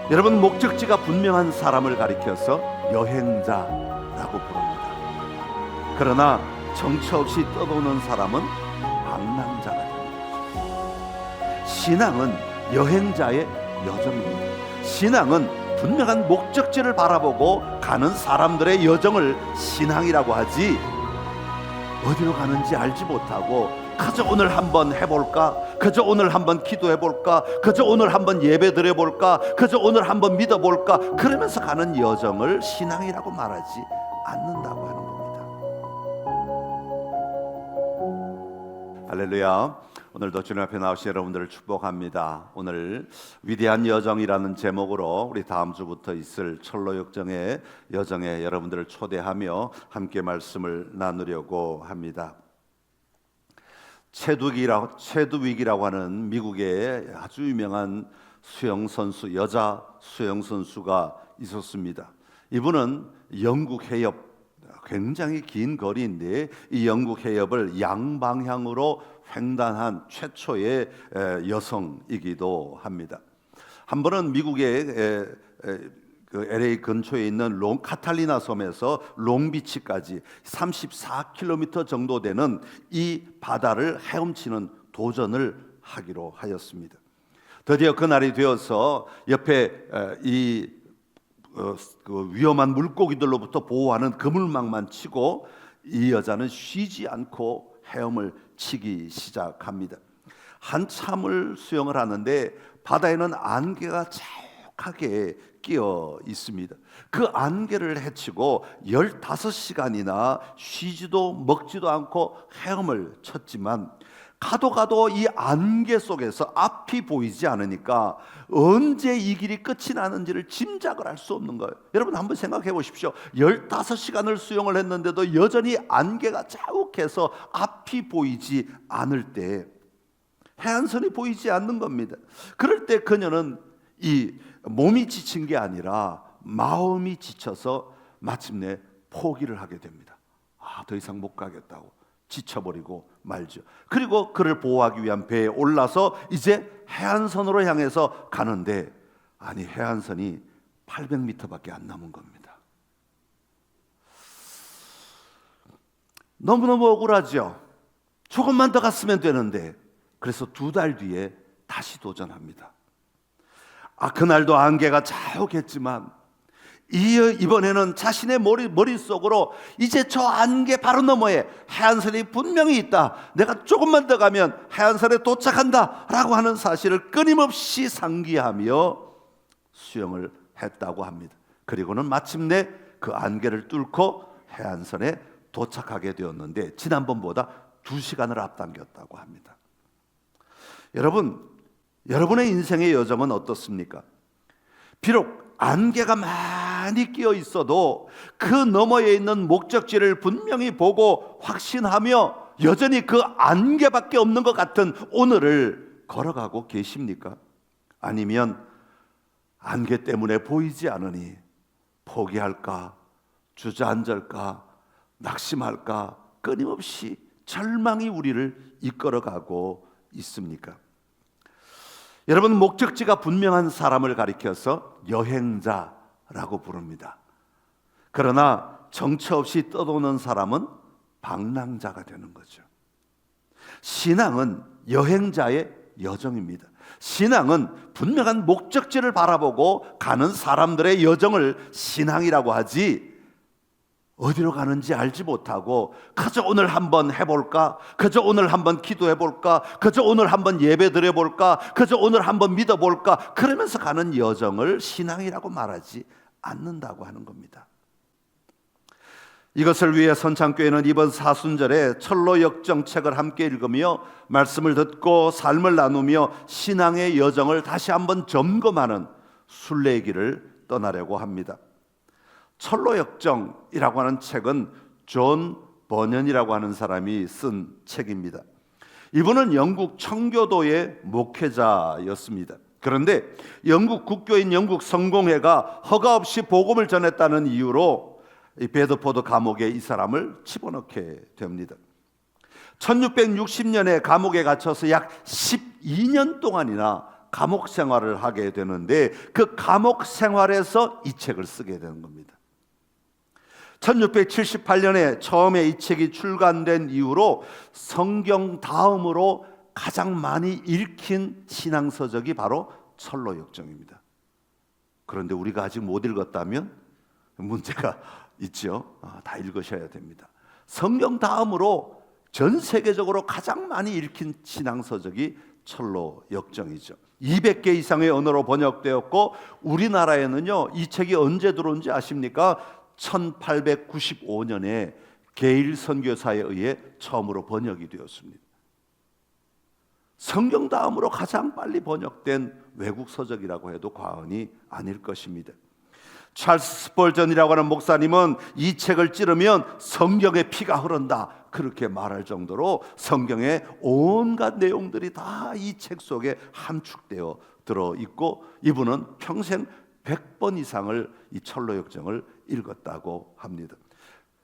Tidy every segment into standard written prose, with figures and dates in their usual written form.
여러분, 목적지가 분명한 사람을 가리켜서 여행자라고 부릅니다. 그러나 정처 없이 떠도는 사람은 방랑자가 됩니다. 신앙은 여행자의 여정입니다. 신앙은 분명한 목적지를 바라보고 가는 사람들의 여정을 신앙이라고 하지, 어디로 가는지 알지 못하고 그저 오늘 한번 해볼까, 그저 오늘 한번 기도해볼까, 그저 오늘 한번 예배 드려볼까, 그저 오늘 한번 믿어볼까, 그러면서 가는 여정을 신앙이라고 말하지 않는다고 하는 겁니다. 할렐루야. 오늘도 주님 앞에 나오신 여러분들을 축복합니다. 오늘 위대한 여정이라는 제목으로 우리 다음 주부터 있을 철로역정의 여정에 여러분들을 초대하며 함께 말씀을 나누려고 합니다. 체드윅이라고 하는 미국의 아주 유명한 수영선수, 여자 수영선수가 있었습니다. 이분은 영국 해협, 굉장히 긴 거리인데 이 영국 해협을 양방향으로 횡단한 최초의 여성이기도 합니다. 한 번은 미국의 LA 근처에 있는 카탈리나 섬에서 롱비치까지 34km 정도 되는 이 바다를 헤엄치는 도전을 하기로 하였습니다. 드디어 그날이 되어서 옆에 그 위험한 물고기들로부터 보호하는 그물망만 치고 이 여자는 쉬지 않고 헤엄을 치기 시작합니다. 한참을 수영을 하는데 바다에는 안개가 자욱하게 끼어 있습니다. 그 안개를 헤치고 15시간이나 쉬지도 먹지도 않고 헤엄을 쳤지만 가도 이 안개 속에서 앞이 보이지 않으니까 언제 이 길이 끝이 나는지를 짐작을 할 수 없는 거예요. 여러분 한번 생각해 보십시오. 15시간을 수영을 했는데도 여전히 안개가 자욱해서 앞이 보이지 않을 때 해안선이 보이지 않는 겁니다. 그럴 때 그녀는 이 몸이 지친 게 아니라 마음이 지쳐서 마침내 포기를 하게 됩니다. 더 이상 못 가겠다고 지쳐버리고 말죠. 그리고 그를 보호하기 위한 배에 올라서 이제 해안선으로 향해서 가는데 아니 해안선이 800m밖에 안 남은 겁니다. 너무너무 억울하죠. 조금만 더 갔으면 되는데. 그래서 2달 뒤에 다시 도전합니다. 그날도 안개가 자욱했지만 이번에는 자신의 머릿속으로 이제 저 안개 바로 너머에 해안선이 분명히 있다, 내가 조금만 더 가면 해안선에 도착한다 라고 하는 사실을 끊임없이 상기하며 수영을 했다고 합니다. 그리고는 마침내 그 안개를 뚫고 해안선에 도착하게 되었는데 지난번보다 2시간을 앞당겼다고 합니다. 여러분, 여러분의 인생의 여정은 어떻습니까? 비록 안개가 많이 끼어 있어도 그 너머에 있는 목적지를 분명히 보고 확신하며 여전히 그 안개밖에 없는 것 같은 오늘을 걸어가고 계십니까? 아니면 안개 때문에 보이지 않으니 포기할까, 주저앉을까, 낙심할까, 끊임없이 절망이 우리를 이끌어가고 있습니까? 여러분, 목적지가 분명한 사람을 가리켜서 여행자라고 부릅니다. 그러나 정처 없이 떠도는 사람은 방랑자가 되는 거죠. 신앙은 여행자의 여정입니다. 신앙은 분명한 목적지를 바라보고 가는 사람들의 여정을 신앙이라고 하지, 어디로 가는지 알지 못하고 그저 오늘 한번 해볼까, 그저 오늘 한번 기도해볼까, 그저 오늘 한번 예배 드려볼까, 그저 오늘 한번 믿어볼까, 그러면서 가는 여정을 신앙이라고 말하지 않는다고 하는 겁니다. 이것을 위해 선창교회는 이번 사순절에 철로역정책을 함께 읽으며 말씀을 듣고 삶을 나누며 신앙의 여정을 다시 한번 점검하는 순례길을 떠나려고 합니다. 철로역정이라고 하는 책은 존 버년이라고 하는 사람이 쓴 책입니다. 이분은 영국 청교도의 목회자였습니다. 그런데 영국 국교인 영국 성공회가 허가 없이 복음을 전했다는 이유로 이 베드포드 감옥에 이 사람을 집어넣게 됩니다. 1660년에 감옥에 갇혀서 약 12년 동안이나 감옥 생활을 하게 되는데 그 감옥 생활에서 이 책을 쓰게 되는 겁니다. 1678년에 처음에 이 책이 출간된 이후로 성경 다음으로 가장 많이 읽힌 신앙서적이 바로 철로역정입니다. 그런데 우리가 아직 못 읽었다면 문제가 있죠. 다 읽으셔야 됩니다. 성경 다음으로 전 세계적으로 가장 많이 읽힌 신앙서적이 철로역정이죠. 200개 이상의 언어로 번역되었고 우리나라에는요, 이 책이 언제 들어온지 아십니까? 1895년에 게일 선교사에 의해 처음으로 번역이 되었습니다. 성경 다음으로 가장 빨리 번역된 외국 서적이라고 해도 과언이 아닐 것입니다. 찰스 스펄전이라고 하는 목사님은 이 책을 찌르면 성경의 피가 흐른다, 그렇게 말할 정도로 성경의 온갖 내용들이 다 이 책 속에 함축되어 들어있고 이분은 평생 100번 이상을 이 철로역정을 읽었다고 합니다.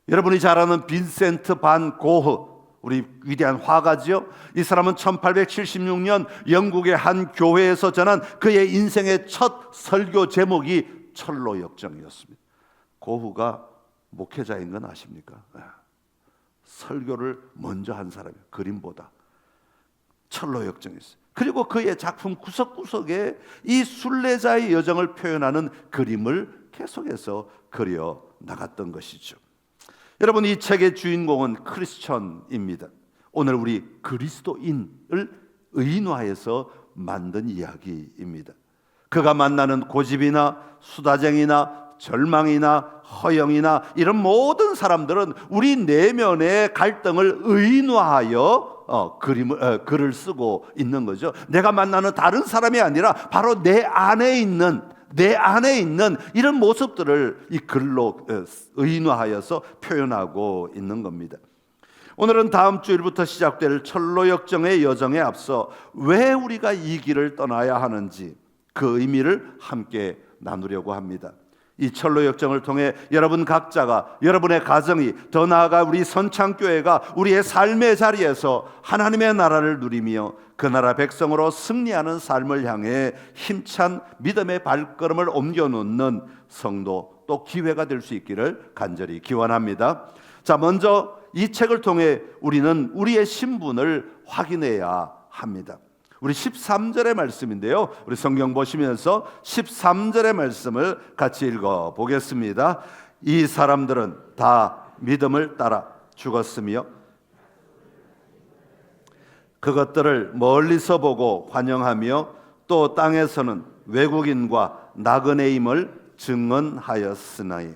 여러분이 잘 아는 빈센트 반 고흐, 우리 위대한 화가죠. 이 사람은 1876년 영국의 한 교회에서 전한 그의 인생의 첫 설교 제목이 철로역정이었습니다. 고흐가 목회자인 건 아십니까? 설교를 먼저 한 사람이에요. 그림보다. 철로역정이었어요. 그리고 그의 작품 구석구석에 이 순례자의 여정을 표현하는 그림을 계속해서 그려 나갔던 것이죠. 여러분, 이 책의 주인공은 크리스천입니다. 오늘 우리 그리스도인을 의인화해서 만든 이야기입니다. 그가 만나는 고집이나 수다쟁이나 절망이나 허영이나 이런 모든 사람들은 우리 내면의 갈등을 의인화하여 글을 쓰고 있는 거죠. 내가 만나는 다른 사람이 아니라 바로 내 안에 있는 이런 모습들을 이 글로 의인화하여서 표현하고 있는 겁니다. 오늘은 다음 주일부터 시작될 철로역정의 여정에 앞서 왜 우리가 이 길을 떠나야 하는지 그 의미를 함께 나누려고 합니다. 이 철로역정을 통해 여러분 각자가, 여러분의 가정이, 더 나아가 우리 선창교회가 우리의 삶의 자리에서 하나님의 나라를 누리며 그 나라 백성으로 승리하는 삶을 향해 힘찬 믿음의 발걸음을 옮겨놓는 성도, 또 기회가 될 수 있기를 간절히 기원합니다. 자, 먼저 이 책을 통해 우리는 우리의 신분을 확인해야 합니다. 우리 13절의 말씀인데요, 우리 성경 보시면서 13절의 말씀을 같이 읽어 보겠습니다. 이 사람들은 다 믿음을 따라 죽었으며 그것들을 멀리서 보고 환영하며 또 땅에서는 외국인과 나그네임을 증언하였으나이.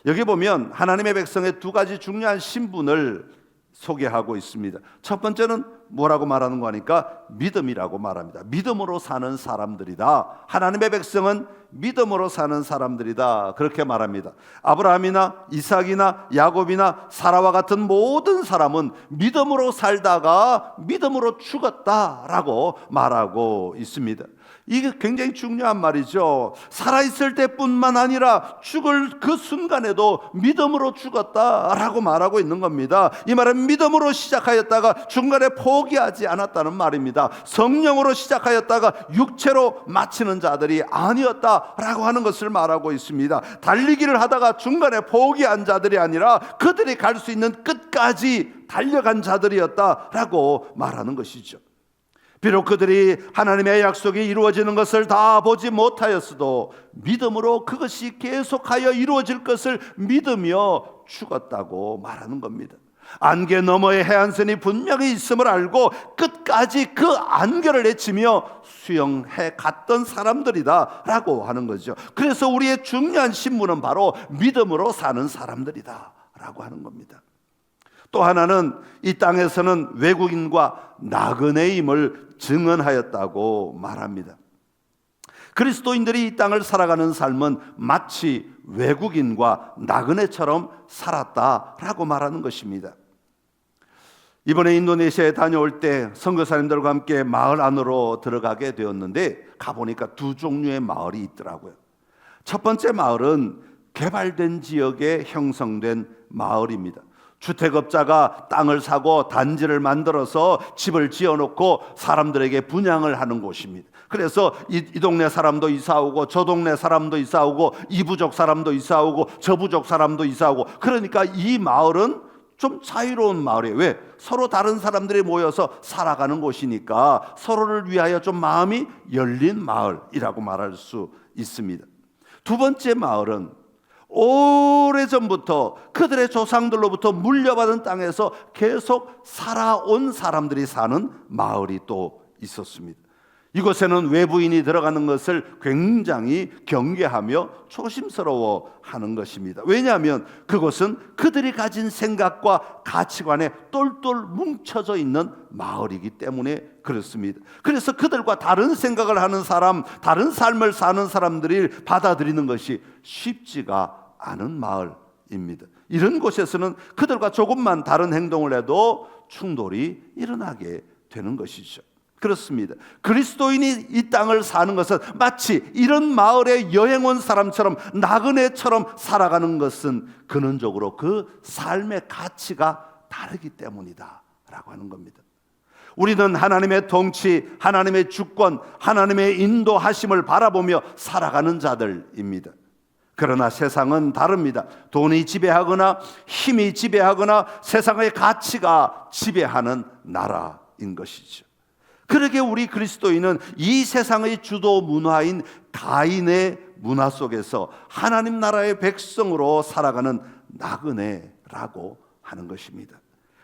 여기 보면 하나님의 백성의 두 가지 중요한 신분을 소개하고 있습니다. 첫 번째는 뭐라고 말하는 거 하니까 믿음이라고 말합니다. 믿음으로 사는 사람들이다. 하나님의 백성은 믿음으로 사는 사람들이다, 그렇게 말합니다. 아브라함이나 이삭이나 야곱이나 사라와 같은 모든 사람은 믿음으로 살다가 믿음으로 죽었다라고 말하고 있습니다. 이게 굉장히 중요한 말이죠. 살아있을 때뿐만 아니라 죽을 그 순간에도 믿음으로 죽었다라고 말하고 있는 겁니다. 이 말은 믿음으로 시작하였다가 중간에 포기하지 않았다는 말입니다. 성령으로 시작하였다가 육체로 마치는 자들이 아니었다라고 하는 것을 말하고 있습니다. 달리기를 하다가 중간에 포기한 자들이 아니라 그들이 갈 수 있는 끝까지 달려간 자들이었다라고 말하는 것이죠. 비록 그들이 하나님의 약속이 이루어지는 것을 다 보지 못하였어도 믿음으로 그것이 계속하여 이루어질 것을 믿으며 죽었다고 말하는 겁니다. 안개 너머의 해안선이 분명히 있음을 알고 끝까지 그 안개를 헤치며 수영해 갔던 사람들이다 라고 하는 거죠. 그래서 우리의 중요한 신분은 바로 믿음으로 사는 사람들이다 라고 하는 겁니다. 또 하나는 이 땅에서는 외국인과 나그네임을 증언하였다고 말합니다. 그리스도인들이 이 땅을 살아가는 삶은 마치 외국인과 나그네처럼 살았다라고 말하는 것입니다. 이번에 인도네시아에 다녀올 때 선교사님들과 함께 마을 안으로 들어가게 되었는데 가보니까 두 종류의 마을이 있더라고요. 첫 번째 마을은 개발된 지역에 형성된 마을입니다. 주택업자가 땅을 사고 단지를 만들어서 집을 지어놓고 사람들에게 분양을 하는 곳입니다. 그래서 이 동네 사람도 이사오고 저 동네 사람도 이사오고 이 부족 사람도 이사오고 저 부족 사람도 이사오고, 그러니까 이 마을은 좀 자유로운 마을이에요. 왜? 서로 다른 사람들이 모여서 살아가는 곳이니까 서로를 위하여 좀 마음이 열린 마을이라고 말할 수 있습니다. 두 번째 마을은 오래전부터 그들의 조상들로부터 물려받은 땅에서 계속 살아온 사람들이 사는 마을이 또 있었습니다. 이곳에는 외부인이 들어가는 것을 굉장히 경계하며 조심스러워하는 것입니다. 왜냐하면 그곳은 그들이 가진 생각과 가치관에 똘똘 뭉쳐져 있는 마을이기 때문에 그렇습니다. 그래서 그들과 다른 생각을 하는 사람, 다른 삶을 사는 사람들이 받아들이는 것이 쉽지가 않은 마을입니다. 이런 곳에서는 그들과 조금만 다른 행동을 해도 충돌이 일어나게 되는 것이죠. 그렇습니다. 그리스도인이 이 땅을 사는 것은 마치 이런 마을에 여행 온 사람처럼 나그네처럼 살아가는 것은 근원적으로 그 삶의 가치가 다르기 때문이다 라고 하는 겁니다. 우리는 하나님의 통치, 하나님의 주권, 하나님의 인도하심을 바라보며 살아가는 자들입니다. 그러나 세상은 다릅니다. 돈이 지배하거나 힘이 지배하거나 세상의 가치가 지배하는 나라인 것이죠. 그러게 우리 그리스도인은 이 세상의 주도 문화인 가인의 문화 속에서 하나님 나라의 백성으로 살아가는 나그네라고 하는 것입니다.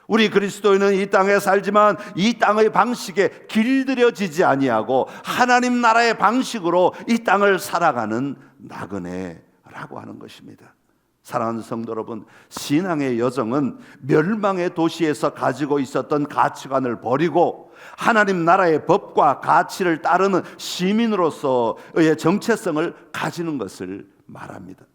우리 그리스도인은 이 땅에 살지만 이 땅의 방식에 길들여지지 아니하고 하나님 나라의 방식으로 이 땅을 살아가는 나그네라고 하는 것입니다. 사랑하는 성도 여러분, 신앙의 여정은 멸망의 도시에서 가지고 있었던 가치관을 버리고 하나님 나라의 법과 가치를 따르는 시민으로서의 정체성을 가지는 것을 말합니다.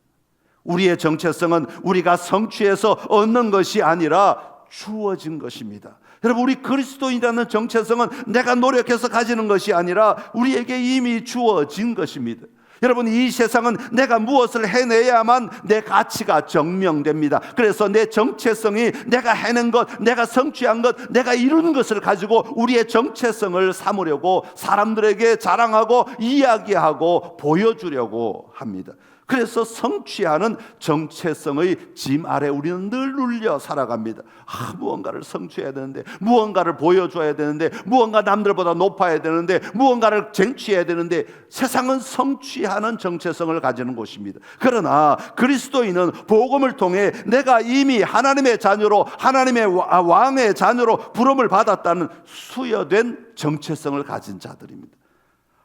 우리의 정체성은 우리가 성취해서 얻는 것이 아니라 주어진 것입니다. 여러분, 우리 그리스도인이라는 정체성은 내가 노력해서 가지는 것이 아니라 우리에게 이미 주어진 것입니다. 여러분, 이 세상은 내가 무엇을 해내야만 내 가치가 증명됩니다. 그래서 내 정체성이 내가 해낸 것, 내가 성취한 것, 내가 이룬 것을 가지고 우리의 정체성을 삼으려고 사람들에게 자랑하고 이야기하고 보여주려고 합니다. 그래서 성취하는 정체성의 짐 아래 우리는 늘 눌려 살아갑니다. 무언가를 성취해야 되는데, 무언가를 보여줘야 되는데, 무언가 남들보다 높아야 되는데, 무언가를 쟁취해야 되는데, 세상은 성취하는 정체성을 가지는 곳입니다. 그러나 그리스도인은 복음을 통해 내가 이미 하나님의 자녀로, 하나님의 왕의 자녀로 부름을 받았다는 수여된 정체성을 가진 자들입니다.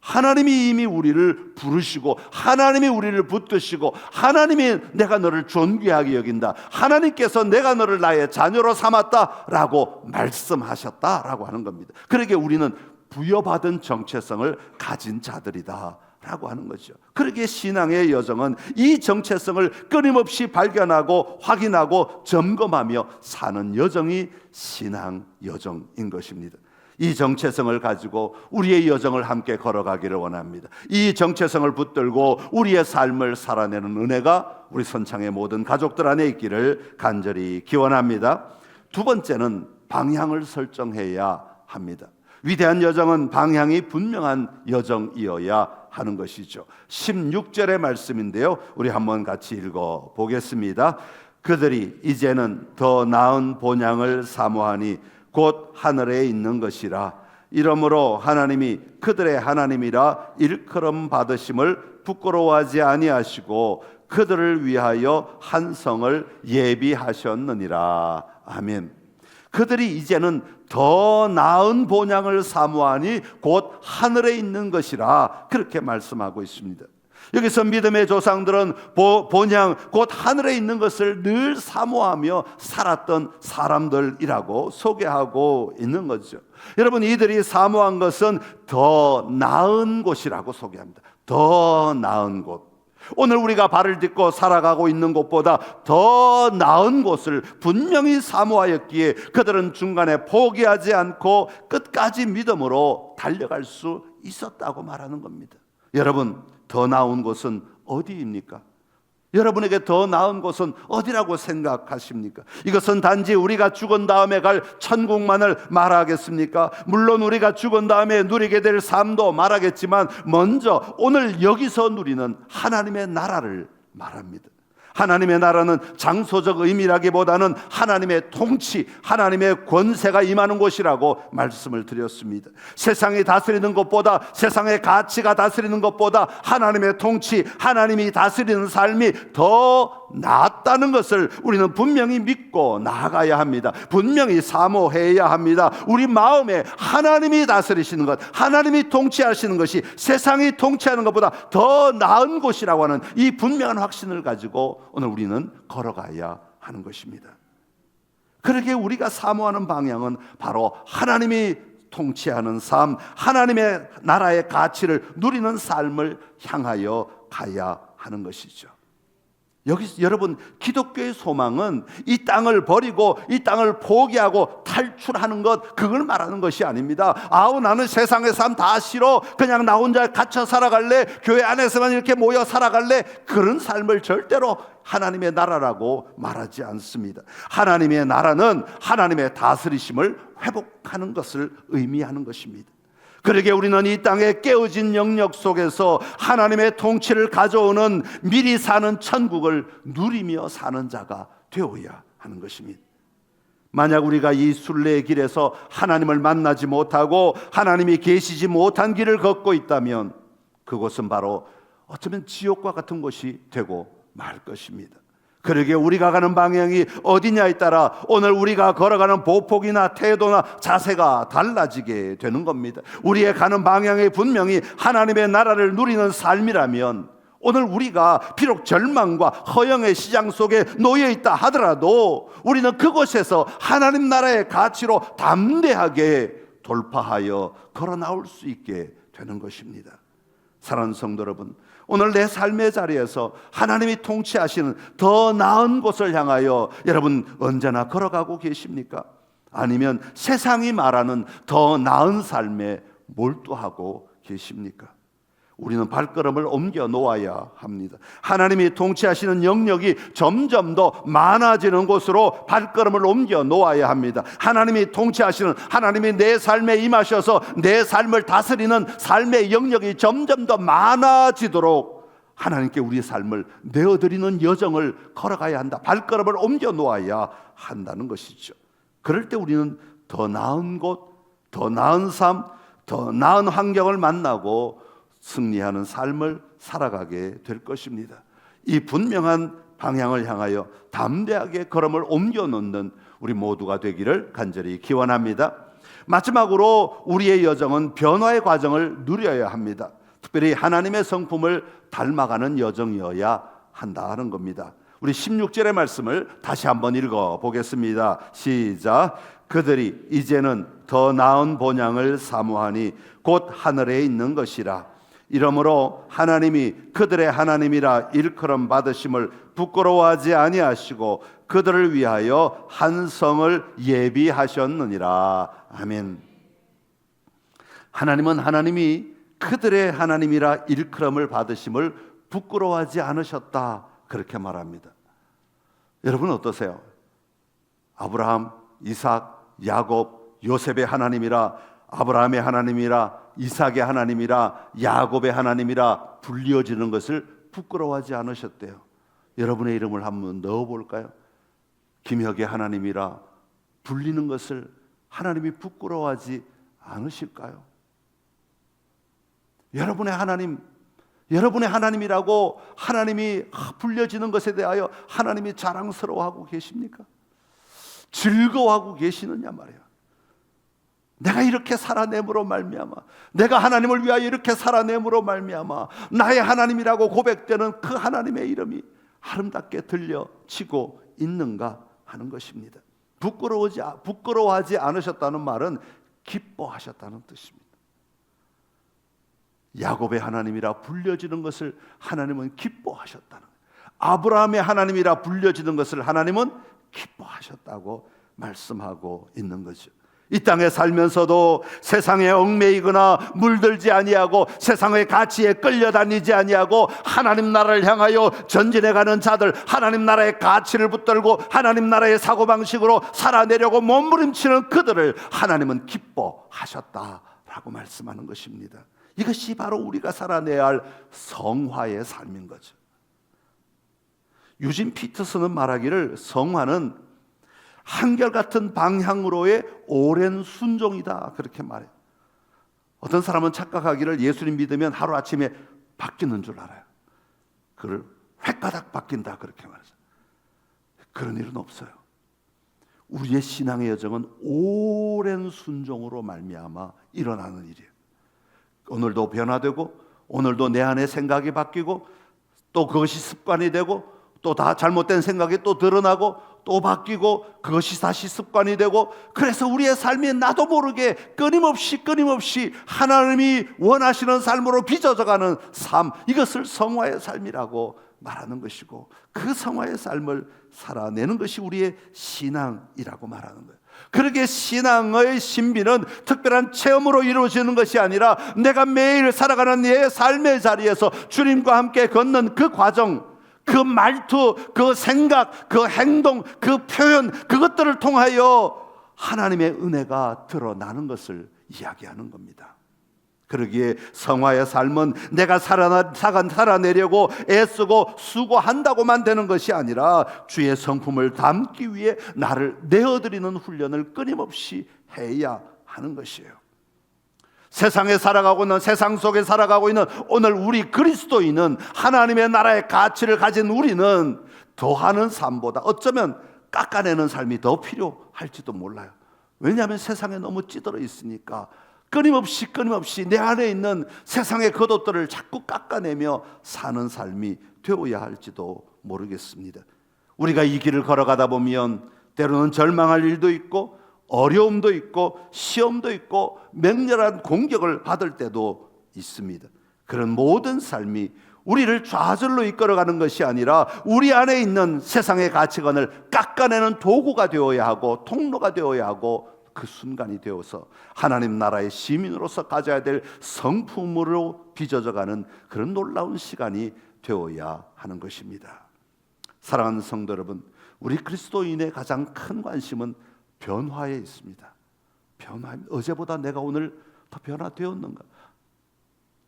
하나님이 이미 우리를 부르시고 하나님이 우리를 붙드시고 하나님이 내가 너를 존귀하게 여긴다, 하나님께서 내가 너를 나의 자녀로 삼았다라고 말씀하셨다라고 하는 겁니다. 그러기에 우리는 부여받은 정체성을 가진 자들이다 라고 하는 거죠. 그러기에 신앙의 여정은 이 정체성을 끊임없이 발견하고 확인하고 점검하며 사는 여정이 신앙 여정인 것입니다. 이 정체성을 가지고 우리의 여정을 함께 걸어가기를 원합니다. 이 정체성을 붙들고 우리의 삶을 살아내는 은혜가 우리 선창의 모든 가족들 안에 있기를 간절히 기원합니다. 두 번째는 방향을 설정해야 합니다. 위대한 여정은 방향이 분명한 여정이어야 하는 것이죠. 16절의 말씀인데요, 우리 한번 같이 읽어보겠습니다. 그들이 이제는 더 나은 본향을 사모하니 곧 하늘에 있는 것이라. 이러므로 하나님이 그들의 하나님이라 일컬음 받으심을 부끄러워하지 아니하시고 그들을 위하여 한 성을 예비하셨느니라. 아멘. 그들이 이제는 더 나은 본향을 사모하니 곧 하늘에 있는 것이라, 그렇게 말씀하고 있습니다. 여기서 믿음의 조상들은 본향 곧 하늘에 있는 것을 늘 사모하며 살았던 사람들이라고 소개하고 있는 거죠. 여러분, 이들이 사모한 것은 더 나은 곳이라고 소개합니다. 더 나은 곳. 오늘 우리가 발을 딛고 살아가고 있는 곳보다 더 나은 곳을 분명히 사모하였기에 그들은 중간에 포기하지 않고 끝까지 믿음으로 달려갈 수 있었다고 말하는 겁니다. 여러분, 더 나은 곳은 어디입니까? 여러분에게 더 나은 곳은 어디라고 생각하십니까? 이것은 단지 우리가 죽은 다음에 갈 천국만을 말하겠습니까? 물론 우리가 죽은 다음에 누리게 될 삶도 말하겠지만 먼저 오늘 여기서 누리는 하나님의 나라를 말합니다. 하나님의 나라는 장소적 의미라기보다는 하나님의 통치, 하나님의 권세가 임하는 곳이라고 말씀을 드렸습니다. 세상이 다스리는 것보다, 세상의 가치가 다스리는 것보다 하나님의 통치, 하나님이 다스리는 삶이 더 낫다는 것을 우리는 분명히 믿고 나아가야 합니다. 분명히 사모해야 합니다. 우리 마음에 하나님이 다스리시는 것, 하나님이 통치하시는 것이 세상이 통치하는 것보다 더 나은 곳이라고 하는 이 분명한 확신을 가지고 오늘 우리는 걸어가야 하는 것입니다. 그렇게 우리가 사모하는 방향은 바로 하나님이 통치하는 삶, 하나님의 나라의 가치를 누리는 삶을 향하여 가야 하는 것이죠. 여기 여러분, 기독교의 소망은 이 땅을 버리고 이 땅을 포기하고 탈출하는 것, 그걸 말하는 것이 아닙니다. 아우, 나는 세상의 삶 다 싫어, 그냥 나 혼자 갇혀 살아갈래, 교회 안에서만 이렇게 모여 살아갈래, 그런 삶을 절대로 하나님의 나라라고 말하지 않습니다. 하나님의 나라는 하나님의 다스리심을 회복하는 것을 의미하는 것입니다. 그러게 우리는 이 땅의 깨어진 영역 속에서 하나님의 통치를 가져오는 미리 사는 천국을 누리며 사는 자가 되어야 하는 것입니다. 만약 우리가 이 순례의 길에서 하나님을 만나지 못하고 하나님이 계시지 못한 길을 걷고 있다면 그곳은 바로 어쩌면 지옥과 같은 곳이 되고 말 것입니다. 그러게 우리가 가는 방향이 어디냐에 따라 오늘 우리가 걸어가는 보폭이나 태도나 자세가 달라지게 되는 겁니다. 우리의 가는 방향이 분명히 하나님의 나라를 누리는 삶이라면 오늘 우리가 비록 절망과 허영의 시장 속에 놓여 있다 하더라도 우리는 그곳에서 하나님 나라의 가치로 담대하게 돌파하여 걸어 나올 수 있게 되는 것입니다. 사랑하는 성도 여러분, 오늘 내 삶의 자리에서 하나님이 통치하시는 더 나은 곳을 향하여 여러분 언제나 걸어가고 계십니까? 아니면 세상이 말하는 더 나은 삶에 몰두하고 계십니까? 우리는 발걸음을 옮겨 놓아야 합니다. 하나님이 통치하시는 영역이 점점 더 많아지는 곳으로 발걸음을 옮겨 놓아야 합니다. 하나님이 통치하시는, 하나님이 내 삶에 임하셔서 내 삶을 다스리는 삶의 영역이 점점 더 많아지도록 하나님께 우리의 삶을 내어드리는 여정을 걸어가야 한다. 발걸음을 옮겨 놓아야 한다는 것이죠. 그럴 때 우리는 더 나은 곳, 더 나은 삶, 더 나은 환경을 만나고 승리하는 삶을 살아가게 될 것입니다. 이 분명한 방향을 향하여 담대하게 걸음을 옮겨 놓는 우리 모두가 되기를 간절히 기원합니다. 마지막으로 우리의 여정은 변화의 과정을 누려야 합니다. 특별히 하나님의 성품을 닮아가는 여정이어야 한다는 겁니다. 우리 16절의 말씀을 다시 한번 읽어보겠습니다. 시작. 그들이 이제는 더 나은 본향을 사모하니 곧 하늘에 있는 것이라. 이러므로 하나님이 그들의 하나님이라 일컬음 받으심을 부끄러워하지 아니하시고 그들을 위하여 한 성을 예비하셨느니라. 아멘. 하나님은 하나님이 그들의 하나님이라 일컬음을 받으심을 부끄러워하지 않으셨다, 그렇게 말합니다. 여러분 어떠세요? 아브라함, 이삭, 야곱, 요셉의 하나님이라, 아브라함의 하나님이라, 이삭의 하나님이라, 야곱의 하나님이라 불리어지는 것을 부끄러워하지 않으셨대요. 여러분의 이름을 한번 넣어볼까요? 김혁의 하나님이라 불리는 것을 하나님이 부끄러워하지 않으실까요? 여러분의 하나님, 여러분의 하나님이라고 하나님이 불려지는 것에 대하여 하나님이 자랑스러워하고 계십니까? 즐거워하고 계시느냐 말이야. 내가 이렇게 살아냄으로 말미암아, 내가 하나님을 위하여 이렇게 살아냄으로 말미암아 나의 하나님이라고 고백되는 그 하나님의 이름이 아름답게 들려지고 있는가 하는 것입니다. 부끄러워하지 않으셨다는 말은 기뻐하셨다는 뜻입니다. 야곱의 하나님이라 불려지는 것을 하나님은 기뻐하셨다는 거예요. 아브라함의 하나님이라 불려지는 것을 하나님은 기뻐하셨다고 말씀하고 있는 거죠. 이 땅에 살면서도 세상에 얽매이거나 물들지 아니하고 세상의 가치에 끌려다니지 아니하고 하나님 나라를 향하여 전진해가는 자들, 하나님 나라의 가치를 붙들고 하나님 나라의 사고방식으로 살아내려고 몸부림치는 그들을 하나님은 기뻐하셨다라고 말씀하는 것입니다. 이것이 바로 우리가 살아내야 할 성화의 삶인 거죠. 유진 피터슨은 말하기를 성화는 한결같은 방향으로의 오랜 순종이다, 그렇게 말해요. 어떤 사람은 착각하기를 예수님 믿으면 하루아침에 바뀌는 줄 알아요. 그를 획가닥 바뀐다, 그렇게 말하죠. 그런 일은 없어요. 우리의 신앙의 여정은 오랜 순종으로 말미암아 일어나는 일이에요. 오늘도 변화되고 오늘도 내 안에 생각이 바뀌고 또 그것이 습관이 되고 또 다 잘못된 생각이 또 드러나고 또 바뀌고 그것이 다시 습관이 되고, 그래서 우리의 삶이 나도 모르게 끊임없이 하나님이 원하시는 삶으로 빚어져가는 삶, 이것을 성화의 삶이라고 말하는 것이고, 그 성화의 삶을 살아내는 것이 우리의 신앙이라고 말하는 거예요. 그러기에 신앙의 신비는 특별한 체험으로 이루어지는 것이 아니라 내가 매일 살아가는 내 삶의 자리에서 주님과 함께 걷는 그 과정, 그 말투, 그 생각, 그 행동, 그 표현, 그것들을 통하여 하나님의 은혜가 드러나는 것을 이야기하는 겁니다. 그러기에 성화의 삶은 내가 살아내려고 애쓰고 수고한다고만 되는 것이 아니라 주의 성품을 담기 위해 나를 내어드리는 훈련을 끊임없이 해야 하는 것이에요. 세상에 살아가고 있는, 세상 속에 살아가고 있는 오늘 우리 그리스도인은, 하나님의 나라의 가치를 가진 우리는 더하는 삶보다 어쩌면 깎아내는 삶이 더 필요할지도 몰라요. 왜냐하면 세상에 너무 찌들어 있으니까 끊임없이 내 안에 있는 세상의 겉옷들을 자꾸 깎아내며 사는 삶이 되어야 할지도 모르겠습니다. 우리가 이 길을 걸어가다 보면 때로는 절망할 일도 있고 어려움도 있고 시험도 있고 맹렬한 공격을 받을 때도 있습니다. 그런 모든 삶이 우리를 좌절로 이끌어가는 것이 아니라 우리 안에 있는 세상의 가치관을 깎아내는 도구가 되어야 하고 통로가 되어야 하고, 그 순간이 되어서 하나님 나라의 시민으로서 가져야 될 성품으로 빚어져가는 그런 놀라운 시간이 되어야 하는 것입니다. 사랑하는 성도 여러분, 우리 그리스도인의 가장 큰 관심은 변화에 있습니다. 어제보다 내가 오늘 더 변화되었는가?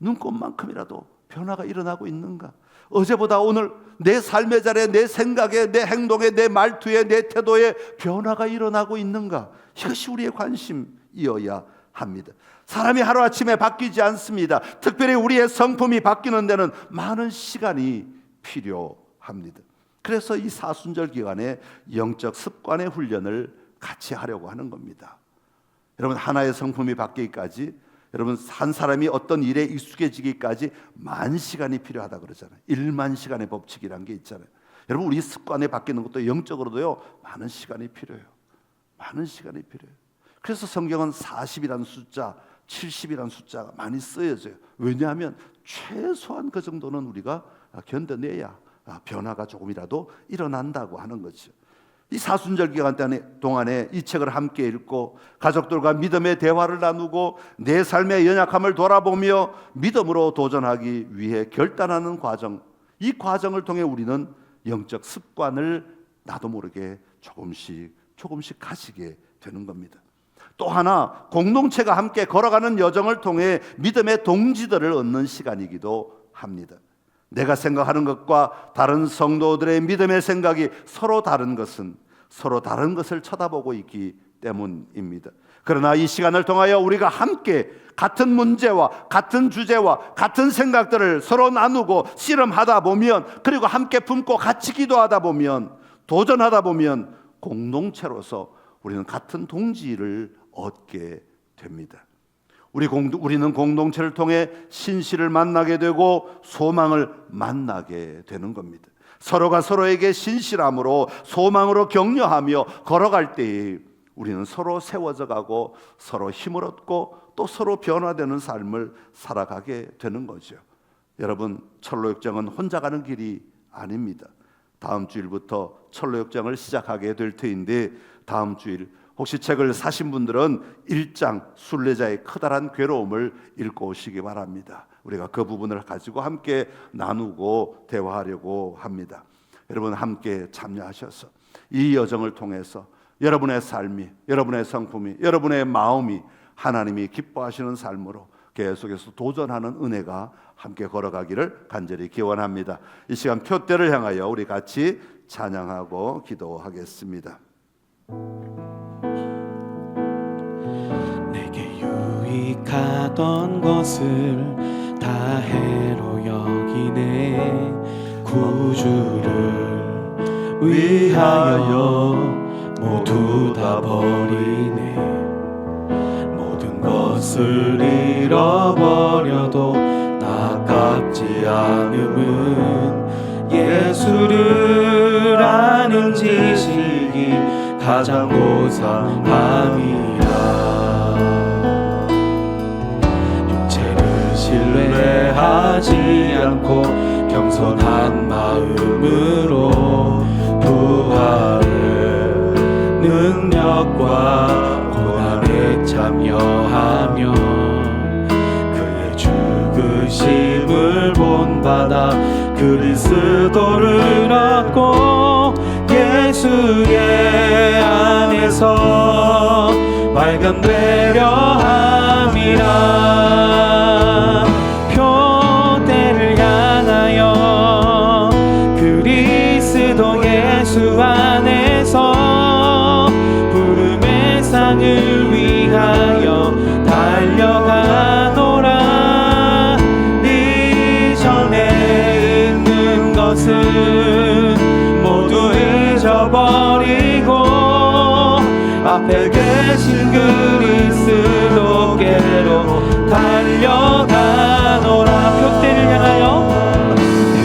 눈곱만큼이라도 변화가 일어나고 있는가? 어제보다 오늘 내 삶의 자리에, 내 생각에, 내 행동에, 내 말투에, 내 태도에 변화가 일어나고 있는가? 이것이 우리의 관심이어야 합니다. 사람이 하루아침에 바뀌지 않습니다. 특별히 우리의 성품이 바뀌는 데는 많은 시간이 필요합니다. 그래서 이 사순절 기간에 영적 습관의 훈련을 같이 하려고 하는 겁니다. 여러분, 하나의 성품이 바뀌기까지, 여러분 한 사람이 어떤 일에 익숙해지기까지 만 시간이 필요하다 그러잖아요. 1만 시간의 법칙이란 게 있잖아요. 여러분, 우리 습관이 바뀌는 것도 영적으로도요, 많은 시간이 필요해요. 많은 시간이 필요해요. 그래서 성경은 40이라는 숫자, 70이라는 숫자가 많이 쓰여져요. 왜냐하면 최소한 그 정도는 우리가 견뎌내야 변화가 조금이라도 일어난다고 하는 거죠. 이 사순절 기간 동안에 이 책을 함께 읽고 가족들과 믿음의 대화를 나누고 내 삶의 연약함을 돌아보며 믿음으로 도전하기 위해 결단하는 과정, 이 과정을 통해 우리는 영적 습관을 나도 모르게 조금씩 가지게 되는 겁니다. 또 하나, 공동체가 함께 걸어가는 여정을 통해 믿음의 동지들을 얻는 시간이기도 합니다. 내가 생각하는 것과 다른 성도들의 믿음의 생각이 서로 다른 것은 서로 다른 것을 쳐다보고 있기 때문입니다. 그러나 이 시간을 통하여 우리가 함께 같은 문제와 같은 주제와 같은 생각들을 서로 나누고 씨름하다 보면, 그리고 함께 품고 같이 기도하다 보면, 도전하다 보면 공동체로서 우리는 같은 동지를 얻게 됩니다. 우리는 공동체를 통해 신실을 만나게 되고 소망을 만나게 되는 겁니다. 서로가 서로에게 신실함으로 소망으로 격려하며 걸어갈 때에 우리는 서로 세워져 가고 서로 힘을 얻고 또 서로 변화되는 삶을 살아가게 되는 거죠. 여러분, 철로역정은 혼자 가는 길이 아닙니다. 다음 주일부터 철로역정을 시작하게 될 터인데, 다음 주일 혹시 책을 사신 분들은 1장 순례자의 커다란 괴로움을 읽고 오시기 바랍니다. 우리가 그 부분을 가지고 함께 나누고 대화하려고 합니다. 여러분 함께 참여하셔서 이 여정을 통해서 여러분의 삶이, 여러분의 성품이, 여러분의 마음이 하나님이 기뻐하시는 삶으로 계속해서 도전하는 은혜가 함께 걸어가기를 간절히 기원합니다. 이 시간 표대를 향하여 우리 같이 찬양하고 기도하겠습니다. 내게 유익하던 것을 다 해로 여기네. 구주를 위하여 모두 다 버리네. 모든 것을 잃어버려도 아깝지 않음은 예수를 아는 지식이 가장 고상함이라. 육체를 신뢰하지 않고 겸손한 마음으로 부활의 능력과 고난에 참여하며 그의 죽으심을 본받아 그리스도를 얻고 예수의 안에서 발견되려 함이라. 표대를 향하여 그리스도 예수 안에서 부름의 상을 위하여 달려가노라. 이전에 있는 것은 모두 잊어버리고 앞에 계신 그리스도께로 달려가노라.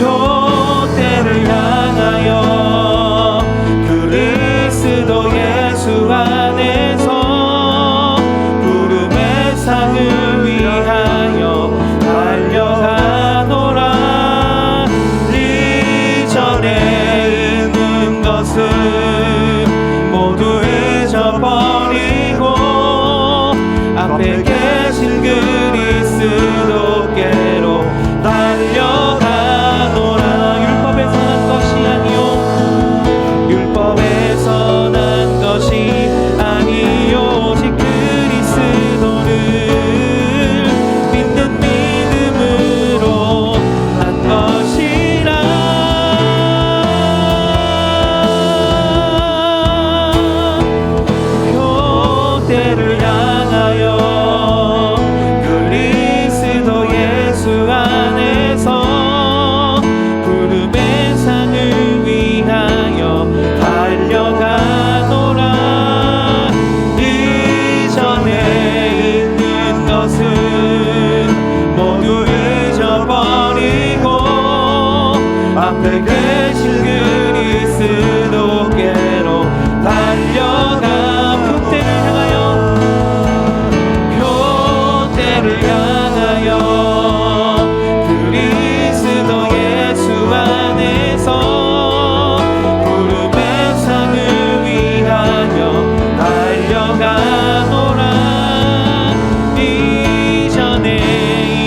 표대를 향하여 그리스도 예수 안에서 부름의 상을 위하여 달려가노라. 이전에 있는 것은 모두 잊어버리고 앞에 계신 그리스도께로 달려가노라. 율법에서 난 것이 아니요, 율법에서 난 것이 아니요, 오직 그리스도를 믿는 믿음으로 난 것이라. 표대를 향하여 그리스도 예수 안에서 부름의 상을 위하여 달려가노라. 이전에 있는 것은 모두 잊어버리고 앞에 계신 그리스도께로 달려가. 표대를 향하여 그리스도 예수 안에서 부름의 상을 위하여 달려가노라. 이전에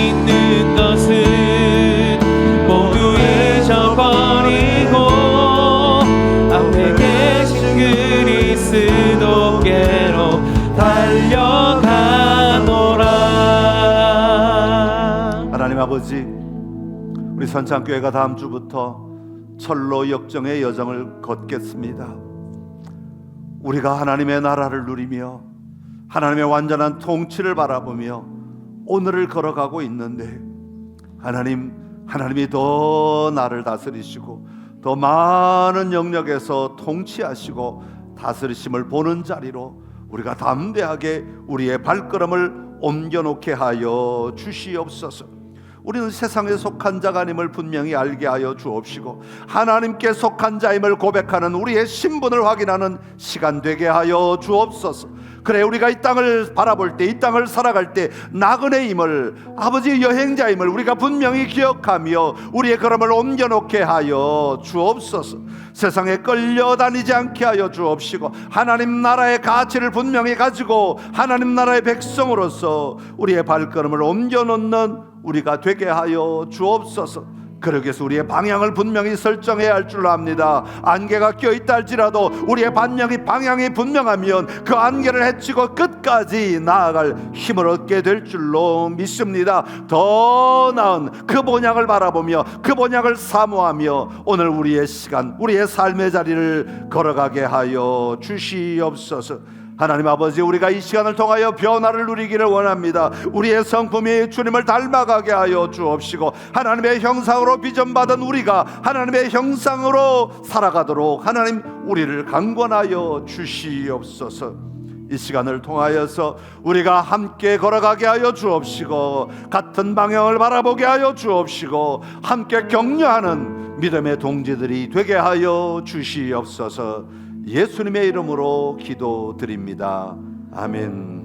있는 것은 모두 잊어버리고 앞에 계신 그리스도께로 달려가노라. 하나님 아버지, 우리 선창교회가 다음 주부터 철로 역정의 여정을 걷겠습니다. 우리가 하나님의 나라를 누리며 하나님의 완전한 통치를 바라보며 오늘을 걸어가고 있는데 하나님이 더 나를 다스리시고 더 많은 영역에서 통치하시고 다스리심을 보는 자리로 우리가 담대하게 우리의 발걸음을 옮겨놓게 하여 주시옵소서. 우리는 세상에 속한 자가 아님을 분명히 알게 하여 주옵시고, 하나님께 속한 자임을 고백하는 우리의 신분을 확인하는 시간 되게 하여 주옵소서. 그래, 우리가 이 땅을 바라볼 때, 이 땅을 살아갈 때 나그네임을, 아버지 여행자임을 우리가 분명히 기억하며 우리의 걸음을 옮겨놓게 하여 주옵소서. 세상에 끌려다니지 않게 하여 주옵시고, 하나님 나라의 가치를 분명히 가지고 하나님 나라의 백성으로서 우리의 발걸음을 옮겨놓는 우리가 되게 하여 주옵소서. 그러기 위해서 우리의 방향을 분명히 설정해야 할 줄 압니다. 안개가 껴있다 할지라도 우리의 방향이 분명하면 그 안개를 헤치고 끝까지 나아갈 힘을 얻게 될 줄로 믿습니다. 더 나은 그 본향을 바라보며 그 본향을 사모하며 오늘 우리의 시간, 우리의 삶의 자리를 걸어가게 하여 주시옵소서. 하나님 아버지, 우리가 이 시간을 통하여 변화를 누리기를 원합니다. 우리의 성품이 주님을 닮아가게 하여 주옵시고, 하나님의 형상으로 빚음받은 우리가 하나님의 형상으로 살아가도록 하나님 우리를 강권하여 주시옵소서. 이 시간을 통하여서 우리가 함께 걸어가게 하여 주옵시고, 같은 방향을 바라보게 하여 주옵시고, 함께 격려하는 믿음의 동지들이 되게 하여 주시옵소서. 예수님의 이름으로 기도드립니다. 아멘.